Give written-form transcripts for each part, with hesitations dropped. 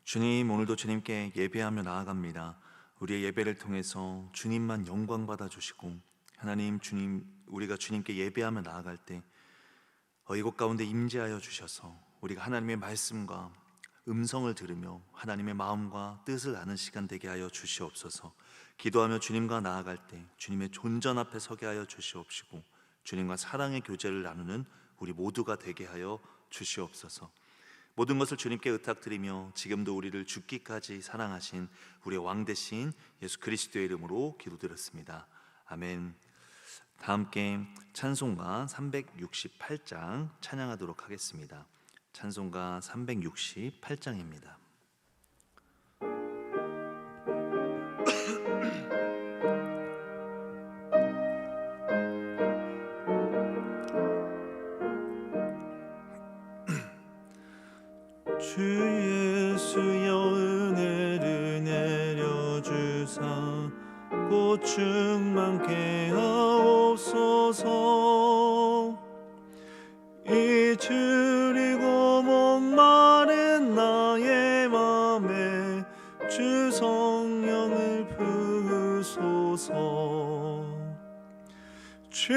주님, 오늘도 주님께 예배하며 나아갑니다. 우리의 예배를 통해서 주님만 영광 받아주시고, 하나님, 주님, 우리가 주님께 예배하며 나아갈 때 이곳 가운데 임재하여 주셔서 우리가 하나님의 말씀과 음성을 들으며 하나님의 마음과 뜻을 아는 시간 되게 하여 주시옵소서. 기도하며 주님과 나아갈 때 주님의 존전 앞에 서게 하여 주시옵시고, 주님과 사랑의 교제를 나누는 우리 모두가 되게 하여 주시옵소서. 모든 것을 주님께 의탁드리며 지금도 우리를 죽기까지 사랑하신 우리의 왕 되신 예수 그리스도의 이름으로 기도드렸습니다. 아멘. 다 함께 찬송가 368장 찬양하도록 하겠습니다. 찬송가 368장입니다. 주 예수여 은혜를 내려주사 곧 충만케 하옵소서. 잊으리고 목마른 나의 맘에 주 성령을 부으소서. 주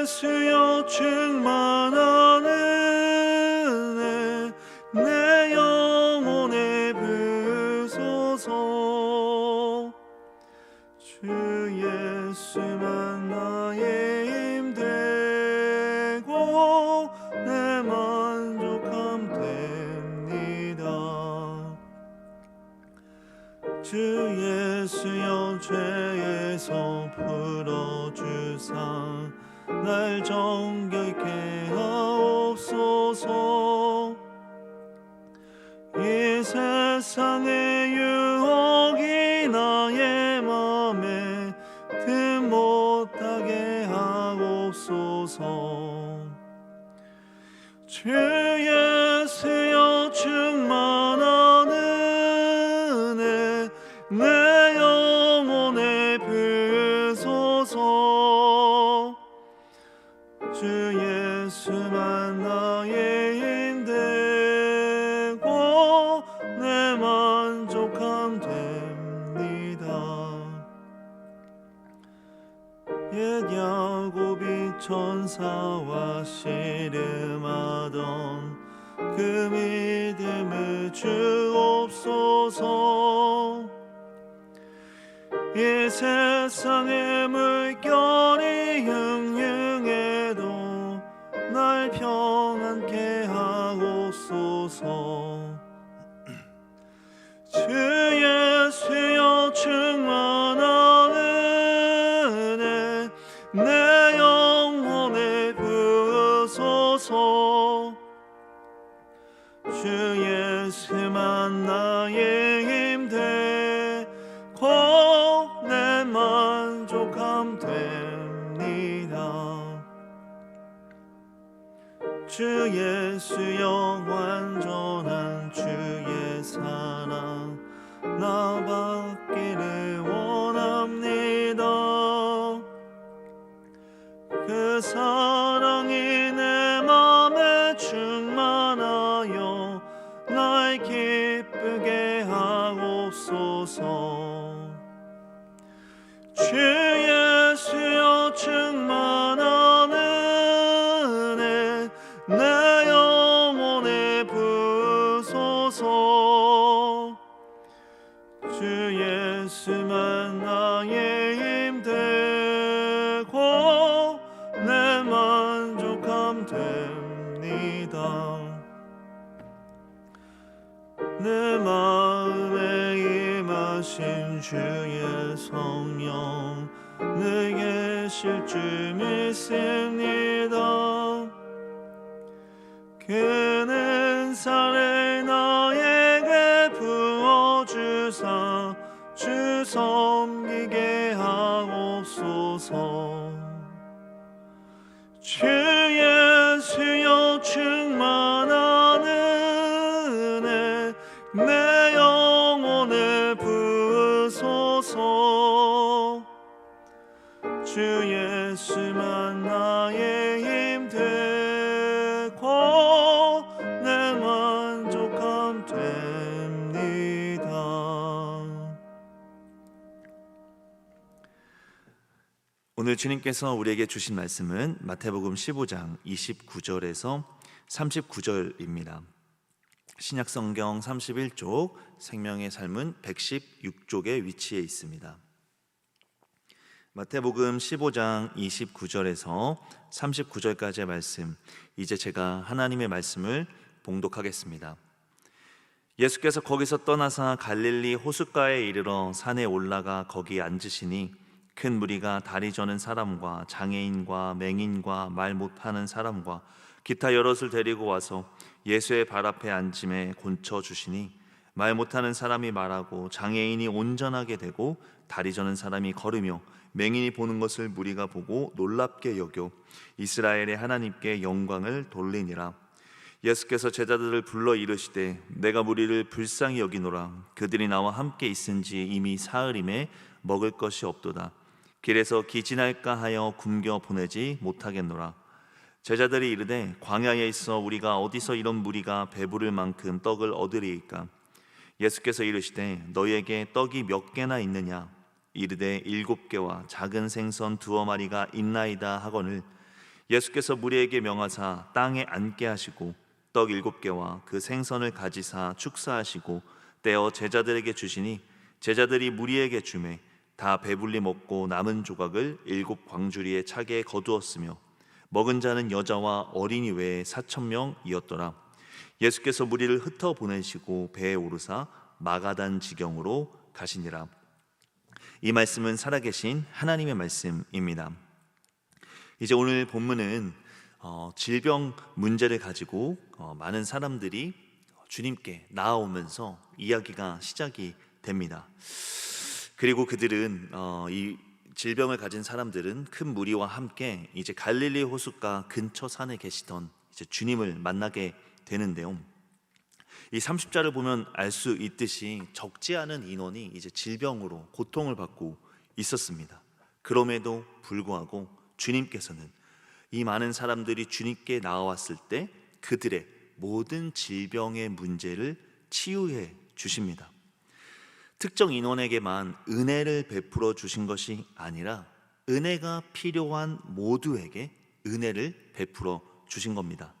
예수여 충만한 은혜 내 영혼에 부으소서. 주 예수만 나의 힘 되고 내 만족함 됩니다. 주 예수여 죄에서 풀어주사 날 정결케 하옵소서. 이 세상의 유혹이 나의 맘에 틈 못하게 하옵소서. 주 예수여 충만한 은혜 내 영혼에 부으소서. 주 예수만 나의 힘 되고 내 만족함 됩니다. 옛 야곱이 천사와 씨름하던 그 믿음을 주옵소서. 이 세상의 물결이 흉흉해도 날 평안케 하옵소서. 주 예수여 충만한 은혜 내 영혼에 부으소서. 주 예수만 나의 힘 되고 내 만족함 됩니다. 주 예수여 완전한 주의 사랑 나 받기를 원합니다. 그 사랑이 내 맘에 충만하여 날 기쁘게 하옵소서. 주 예수여 충만한 은혜 내 영혼에 부으소서. 주 예수만 나의 힘 되고 내 만족함 됩니다. 내 마음에 임하신 주의 성령 늘 계실 줄 믿습니다. 그는 은사를 나에게 부어주사 주 섬기게 하옵소서. 주 예수여 충만한 은혜 내 영혼에 부으소서. 주 예수만 나의 힘 되고 내 만족함 됩니다. 오늘 주님께서 우리에게 주신 말씀은 마태복음 15장 29절에서 39절입니다. 신약성경 31쪽, 생명의 삶은 116쪽에 위치해 있습니다. 마태복음 15장 29절에서 39절까지의 말씀, 이제 제가 하나님의 말씀을 봉독하겠습니다. 예수께서 거기서 떠나사 갈릴리 호숫가에 이르러 산에 올라가 거기 앉으시니 큰 무리가 다리 저는 사람과 장애인과 맹인과 말 못하는 사람과 기타 여럿을 데리고 와서 예수의 발 앞에 앉음에 곤쳐 주시니 말 못하는 사람이 말하고 장애인이 온전하게 되고 다리 저는 사람이 걸으며 맹인이 보는 것을 무리가 보고 놀랍게 여겨 이스라엘의 하나님께 영광을 돌리니라. 예수께서 제자들을 불러 이르시되 내가 무리를 불쌍히 여기노라. 그들이 나와 함께 있은지 이미 사흘임에 먹을 것이 없도다. 길에서 기진할까 하여 굶겨 보내지 못하겠노라. 제자들이 이르되 광야에 있어 우리가 어디서 이런 무리가 배부를 만큼 떡을 얻으리이까? 예수께서 이르시되 너희에게 떡이 몇 개나 있느냐? 이르되 7개와 작은 생선 2마리가 있나이다 하거늘 예수께서 무리에게 명하사 땅에 앉게 하시고 떡 7개와 그 생선을 가지사 축사하시고 떼어 제자들에게 주시니 제자들이 무리에게 주매 다 배불리 먹고 남은 조각을 7 광주리에 차게 거두었으며 먹은 자는 여자와 어린이 외에 4,000명이었더라. 예수께서 무리를 흩어 보내시고 배에 오르사 마가단 지경으로 가시니라. 이 말씀은 살아계신 하나님의 말씀입니다. 이제 오늘 본문은 질병 문제를 가지고 많은 사람들이 주님께 나아오면서 이야기가 시작이 됩니다. 그리고 그들은 이 질병을 가진 사람들은 큰 무리와 함께 이제 갈릴리 호숫가 근처 산에 계시던 이제 주님을 만나게 되는데요. 이 30절을 보면 알 수 있듯이 적지 않은 인원이 이제 질병으로 고통을 받고 있었습니다. 그럼에도 불구하고 주님께서는 이 많은 사람들이 주님께 나아왔을 때 그들의 모든 질병의 문제를 치유해 주십니다. 특정 인원에게만 은혜를 베풀어 주신 것이 아니라 은혜가 필요한 모두에게 은혜를 베풀어 주신 겁니다.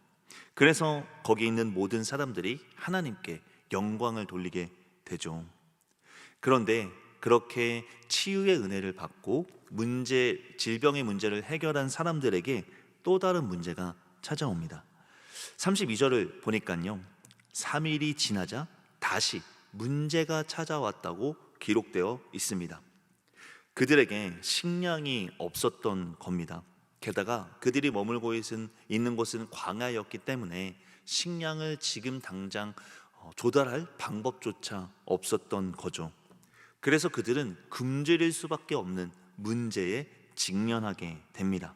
그래서 거기 있는 모든 사람들이 하나님께 영광을 돌리게 되죠. 그런데 그렇게 치유의 은혜를 받고 질병의 문제를 해결한 사람들에게 또 다른 문제가 찾아옵니다. 32절을 보니까요, 3일이 지나자 다시 문제가 찾아왔다고 기록되어 있습니다. 그들에게 식량이 없었던 겁니다. 게다가 그들이 머물고 있는 곳은 광야였기 때문에 식량을 지금 당장 조달할 방법조차 없었던 거죠. 그래서 그들은 굶주릴 수밖에 없는 문제에 직면하게 됩니다.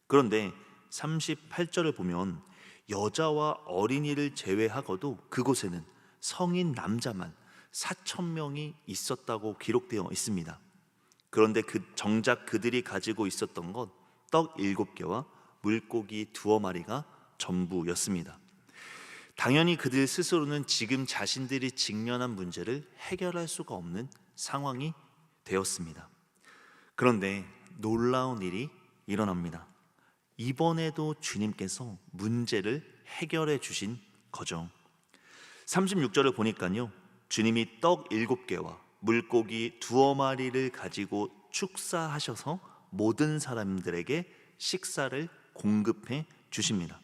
그런데 38절을 보면 여자와 어린이를 제외하고도 그곳에는 성인 남자만 4,000명이 있었다고 기록되어 있습니다. 그런데 정작 그들이 가지고 있었던 건 떡 7개와 물고기 2마리가 전부였습니다. 당연히 그들 스스로는 지금 자신들이 직면한 문제를 해결할 수가 없는 상황이 되었습니다. 그런데 놀라운 일이 일어납니다. 이번에도 주님께서 문제를 해결해 주신 거죠. 36절을 보니까요, 주님이 떡 7개와 물고기 2마리를 가지고 축사하셔서 모든 사람들에게 식사를 공급해 주십니다.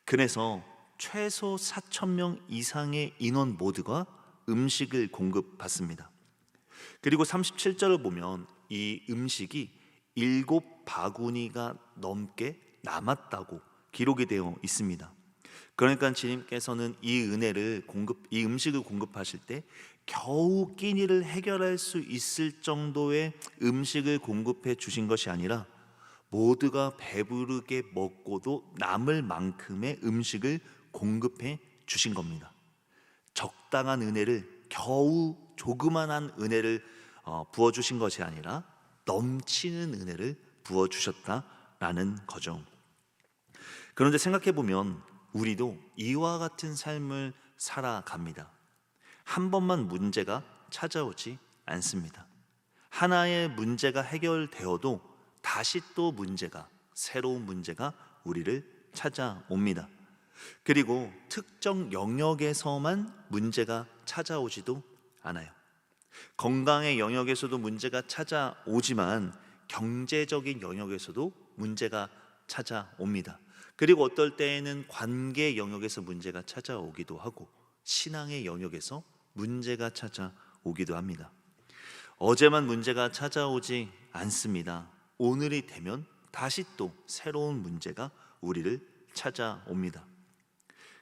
그래서 최소 4,000명 이상의 인원 모두가 음식을 공급받습니다. 그리고 37절을 보면 이 음식이 7바구니가 넘게 남았다고 기록이 되어 있습니다. 그러니까 주님께서는 이 음식을 공급하실 때 겨우 끼니를 해결할 수 있을 정도의 음식을 공급해 주신 것이 아니라 모두가 배부르게 먹고도 남을 만큼의 음식을 공급해 주신 겁니다. 적당한 은혜를, 겨우 조그만한 은혜를 부어주신 것이 아니라 넘치는 은혜를 부어주셨다라는 거죠. 그런데 생각해보면 우리도 이와 같은 삶을 살아갑니다. 한 번만 문제가 찾아오지 않습니다. 하나의 문제가 해결되어도 다시 또 새로운 문제가 우리를 찾아옵니다. 그리고 특정 영역에서만 문제가 찾아오지도 않아요. 건강의 영역에서도 문제가 찾아오지만 경제적인 영역에서도 문제가 찾아옵니다. 그리고 어떨 때에는 관계 영역에서 문제가 찾아오기도 하고 신앙의 영역에서 문제가 찾아오기도 합니다. 어제만 문제가 찾아오지 않습니다. 오늘이 되면 다시 또 새로운 문제가 우리를 찾아옵니다.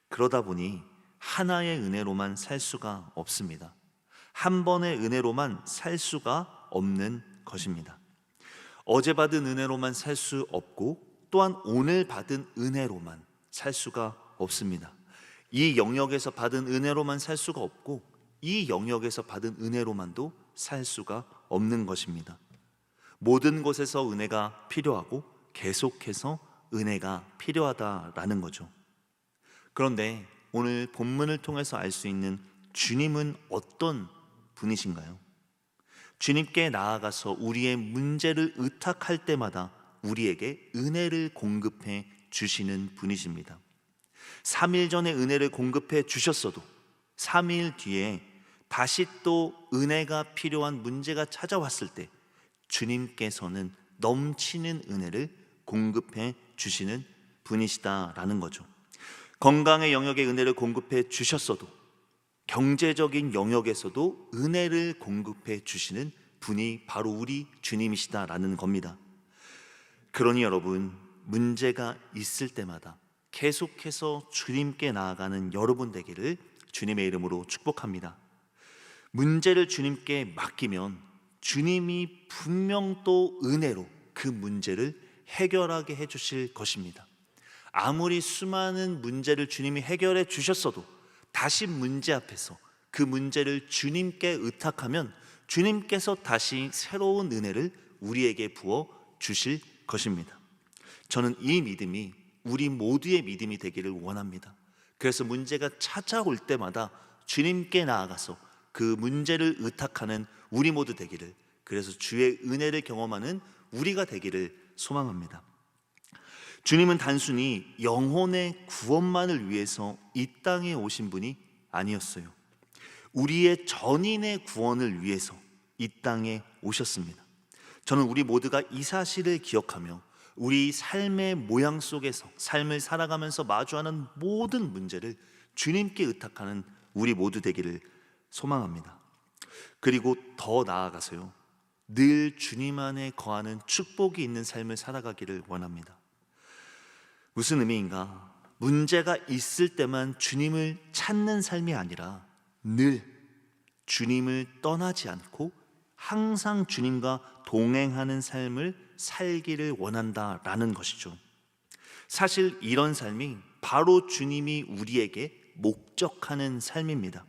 그러다 보니 하나의 은혜로만 살 수가 없습니다. 한 번의 은혜로만 살 수가 없는 것입니다. 어제 받은 은혜로만 살 수 없고 또한 오늘 받은 은혜로만 살 수가 없습니다. 이 영역에서 받은 은혜로만 살 수가 없고 이 영역에서 받은 은혜로만도 살 수가 없는 것입니다. 모든 곳에서 은혜가 필요하고 계속해서 은혜가 필요하다라는 거죠. 그런데 오늘 본문을 통해서 알 수 있는 주님은 어떤 분이신가요? 주님께 나아가서 우리의 문제를 의탁할 때마다 우리에게 은혜를 공급해 주시는 분이십니다. 3일 전에 은혜를 공급해 주셨어도 3일 뒤에 다시 또 은혜가 필요한 문제가 찾아왔을 때 주님께서는 넘치는 은혜를 공급해 주시는 분이시다라는 거죠. 건강의 영역에 은혜를 공급해 주셨어도 경제적인 영역에서도 은혜를 공급해 주시는 분이 바로 우리 주님이시다라는 겁니다. 그러니 여러분, 문제가 있을 때마다 계속해서 주님께 나아가는 여러분 되기를 주님의 이름으로 축복합니다. 문제를 주님께 맡기면 주님이 분명 또 은혜로 그 문제를 해결하게 해주실 것입니다. 아무리 수많은 문제를 주님이 해결해 주셨어도 다시 문제 앞에서 그 문제를 주님께 의탁하면 주님께서 다시 새로운 은혜를 우리에게 부어 주실 것입니다. 저는 이 믿음이 우리 모두의 믿음이 되기를 원합니다. 그래서 문제가 찾아올 때마다 주님께 나아가서 그 문제를 의탁하는 우리 모두 되기를, 그래서 주의 은혜를 경험하는 우리가 되기를 소망합니다. 주님은 단순히 영혼의 구원만을 위해서 이 땅에 오신 분이 아니었어요. 우리의 전인의 구원을 위해서 이 땅에 오셨습니다. 저는 우리 모두가 이 사실을 기억하며 우리 삶의 모양 속에서 삶을 살아가면서 마주하는 모든 문제를 주님께 의탁하는 우리 모두 되기를 소망합니다. 그리고 더 나아가서요, 늘 주님 안에 거하는 축복이 있는 삶을 살아가기를 원합니다. 무슨 의미인가? 문제가 있을 때만 주님을 찾는 삶이 아니라 늘 주님을 떠나지 않고 항상 주님과 동행하는 삶을 살기를 원한다라는 것이죠. 사실 이런 삶이 바로 주님이 우리에게 목적하는 삶입니다.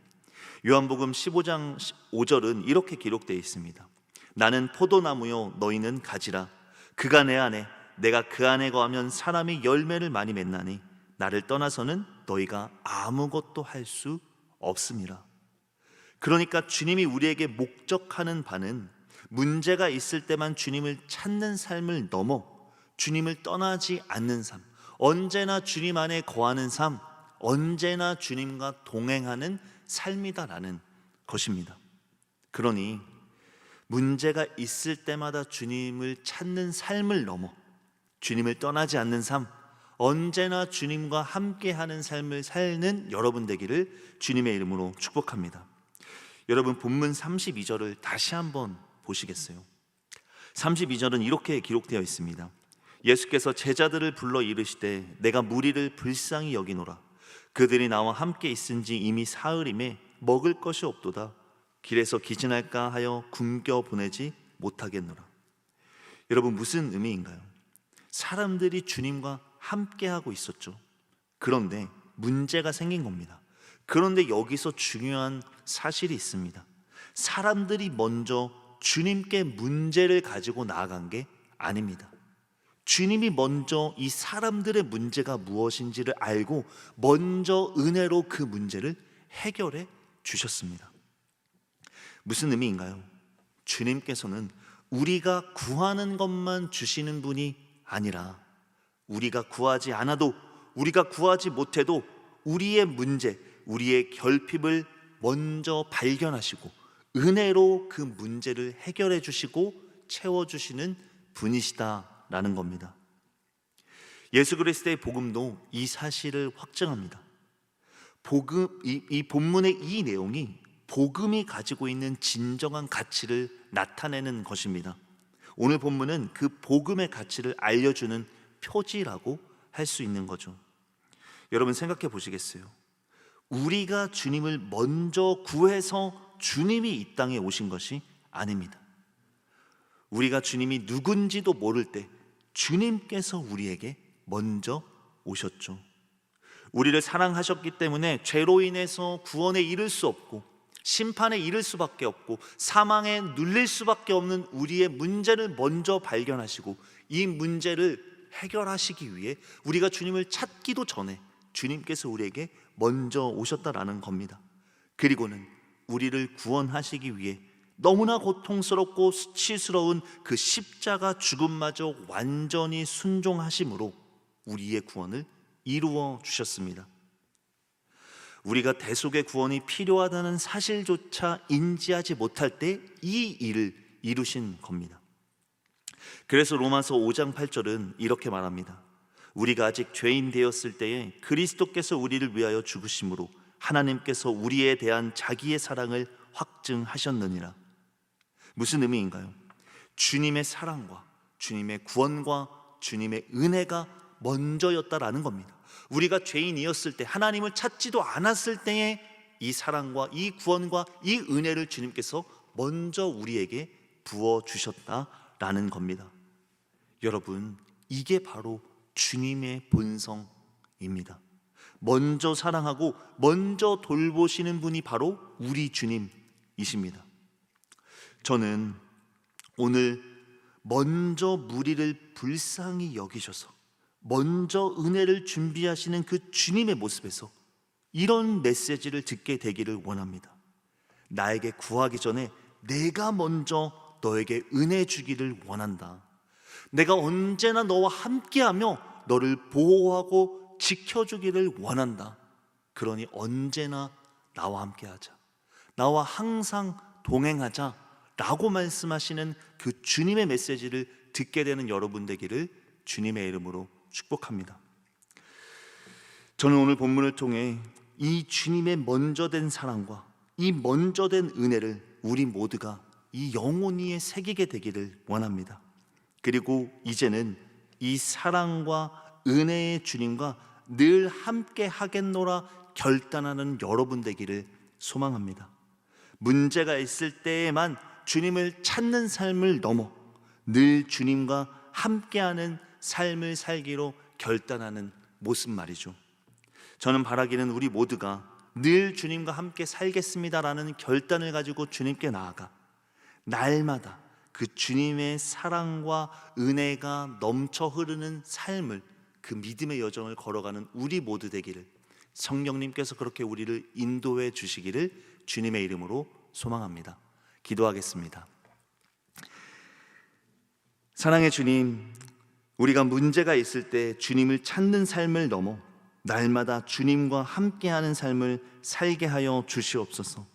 요한복음 15장 5절은 이렇게 기록되어 있습니다. 나는 포도나무요 너희는 가지라. 그가 내 안에 내가 그 안에 거하면 사람이 열매를 많이 맺나니 나를 떠나서는 너희가 아무것도 할 수 없음이라. 그러니까 주님이 우리에게 목적하는 바는 문제가 있을 때만 주님을 찾는 삶을 넘어 주님을 떠나지 않는 삶, 언제나 주님 안에 거하는 삶, 언제나 주님과 동행하는 삶이다라는 것입니다. 그러니 문제가 있을 때마다 주님을 찾는 삶을 넘어 주님을 떠나지 않는 삶, 언제나 주님과 함께하는 삶을 살는 여러분 되기를 주님의 이름으로 축복합니다. 여러분, 본문 32절을 다시 한번 보시겠어요? 32절은 이렇게 기록되어 있습니다. 예수께서 제자들을 불러 이르시되 내가 무리를 불쌍히 여기노라. 그들이 나와 함께 있은지 이미 사흘임에 먹을 것이 없도다. 길에서 기진할까 하여 굶겨 보내지 못하겠노라. 여러분, 무슨 의미인가요? 사람들이 주님과 함께하고 있었죠. 그런데 문제가 생긴 겁니다. 그런데 여기서 중요한 사실이 있습니다. 사람들이 먼저 주님께 문제를 가지고 나아간 게 아닙니다. 주님이 먼저 이 사람들의 문제가 무엇인지를 알고 먼저 은혜로 그 문제를 해결해 주셨습니다. 무슨 의미인가요? 주님께서는 우리가 구하는 것만 주시는 분이 아니라 우리가 구하지 않아도, 우리가 구하지 못해도 우리의 문제, 우리의 결핍을 먼저 발견하시고 은혜로 그 문제를 해결해 주시고 채워주시는 분이시다라는 겁니다. 예수 그리스도의 복음도 이 사실을 확증합니다. 이 본문의 이 내용이 복음이 가지고 있는 진정한 가치를 나타내는 것입니다. 오늘 본문은 그 복음의 가치를 알려주는 표지라고 할 수 있는 거죠. 여러분 생각해 보시겠어요? 우리가 주님을 먼저 구해서 주님이 이 땅에 오신 것이 아닙니다. 우리가 주님이 누군지도 모를 때 주님께서 우리에게 먼저 오셨죠. 우리를 사랑하셨기 때문에 죄로 인해서 구원에 이를 수 없고 심판에 이를 수밖에 없고 사망에 눌릴 수밖에 없는 우리의 문제를 먼저 발견하시고 이 문제를 해결하시기 위해 우리가 주님을 찾기도 전에 주님께서 우리에게 먼저 오셨다라는 겁니다. 그리고는 우리를 구원하시기 위해 너무나 고통스럽고 수치스러운 그 십자가 죽음마저 완전히 순종하심으로 우리의 구원을 이루어 주셨습니다. 우리가 대속의 구원이 필요하다는 사실조차 인지하지 못할 때 이 일을 이루신 겁니다. 그래서 로마서 5장 8절은 이렇게 말합니다. 우리가 아직 죄인 되었을 때에 그리스도께서 우리를 위하여 죽으심으로 하나님께서 우리에 대한 자기의 사랑을 확증하셨느니라. 무슨 의미인가요? 주님의 사랑과 주님의 구원과 주님의 은혜가 먼저였다라는 겁니다. 우리가 죄인이었을 때, 하나님을 찾지도 않았을 때에 이 사랑과 이 구원과 이 은혜를 주님께서 먼저 우리에게 부어주셨다라는 겁니다. 여러분, 이게 바로 주님의 본성입니다. 먼저 사랑하고 먼저 돌보시는 분이 바로 우리 주님이십니다. 저는 오늘 먼저 무리를 불쌍히 여기셔서 먼저 은혜를 준비하시는 그 주님의 모습에서 이런 메시지를 듣게 되기를 원합니다. 나에게 구하기 전에 내가 먼저 너에게 은혜 주기를 원한다. 내가 언제나 너와 함께하며 너를 보호하고 지켜주기를 원한다. 그러니 언제나 나와 함께하자, 나와 항상 동행하자 라고 말씀하시는 그 주님의 메시지를 듣게 되는 여러분 되기를 주님의 이름으로 축복합니다. 저는 오늘 본문을 통해 이 주님의 먼저 된 사랑과 이 먼저 된 은혜를 우리 모두가 이 영혼위에 새기게 되기를 원합니다. 그리고 이제는 이 사랑과 은혜의 주님과 늘 함께 하겠노라 결단하는 여러분 되기를 소망합니다. 문제가 있을 때에만 주님을 찾는 삶을 넘어 늘 주님과 함께하는 삶을 살기로 결단하는 모습 말이죠. 저는 바라기는 우리 모두가 늘 주님과 함께 살겠습니다라는 결단을 가지고 주님께 나아가 날마다 그 주님의 사랑과 은혜가 넘쳐 흐르는 삶을, 그 믿음의 여정을 걸어가는 우리 모두 되기를, 성령님께서 그렇게 우리를 인도해 주시기를 주님의 이름으로 소망합니다. 기도하겠습니다. 사랑의 주님, 우리가 문제가 있을 때 주님을 찾는 삶을 넘어 날마다 주님과 함께하는 삶을 살게 하여 주시옵소서.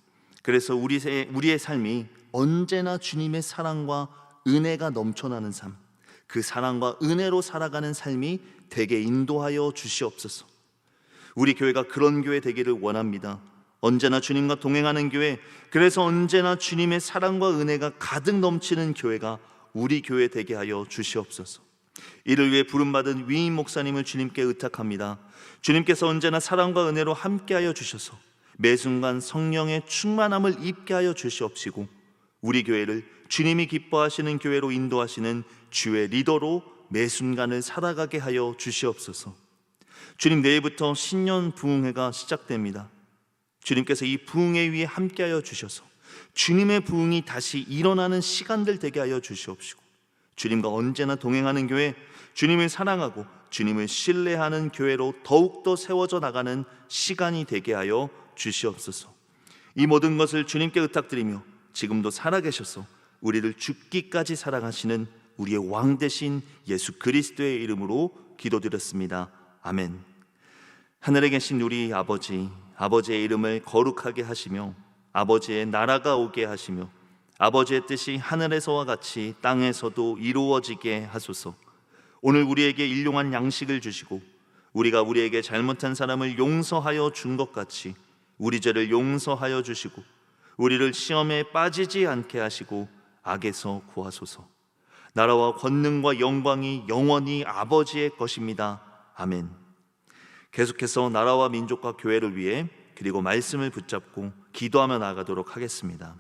그래서 우리의 삶이 언제나 주님의 사랑과 은혜가 넘쳐나는 삶, 그 사랑과 은혜로 살아가는 삶이 되게 인도하여 주시옵소서. 우리 교회가 그런 교회 되기를 원합니다. 언제나 주님과 동행하는 교회, 그래서 언제나 주님의 사랑과 은혜가 가득 넘치는 교회가 우리 교회 되게 하여 주시옵소서. 이를 위해 부름받은 위임 목사님을 주님께 의탁합니다. 주님께서 언제나 사랑과 은혜로 함께하여 주셔서 매 순간 성령의 충만함을 입게 하여 주시옵시고 우리 교회를 주님이 기뻐하시는 교회로 인도하시는 주의 리더로 매 순간을 살아가게 하여 주시옵소서. 주님, 내일부터 신년 부흥회가 시작됩니다. 주님께서 이 부흥회 위에 함께하여 주셔서 주님의 부흥이 다시 일어나는 시간들 되게 하여 주시옵시고 주님과 언제나 동행하는 교회, 주님을 사랑하고 주님을 신뢰하는 교회로 더욱더 세워져 나가는 시간이 되게 하여 주시옵소서. 이 모든 것을 주님께 의탁드리며 지금도 살아계셔서 우리를 죽기까지 사랑하시는 우리의 왕 되신 예수 그리스도의 이름으로 기도드렸습니다. 아멘. 하늘에 계신 우리 아버지, 아버지의 이름을 거룩하게 하시며 아버지의 나라가 오게 하시며 아버지의 뜻이 하늘에서와 같이 땅에서도 이루어지게 하소서. 오늘 우리에게 일용할 양식을 주시고 우리가 우리에게 잘못한 사람을 용서하여 준 것 같이 우리 죄를 용서하여 주시고 우리를 시험에 빠지지 않게 하시고 악에서 구하소서. 나라와 권능과 영광이 영원히 아버지의 것입니다. 아멘. 계속해서 나라와 민족과 교회를 위해 그리고 말씀을 붙잡고 기도하며 나아가도록 하겠습니다.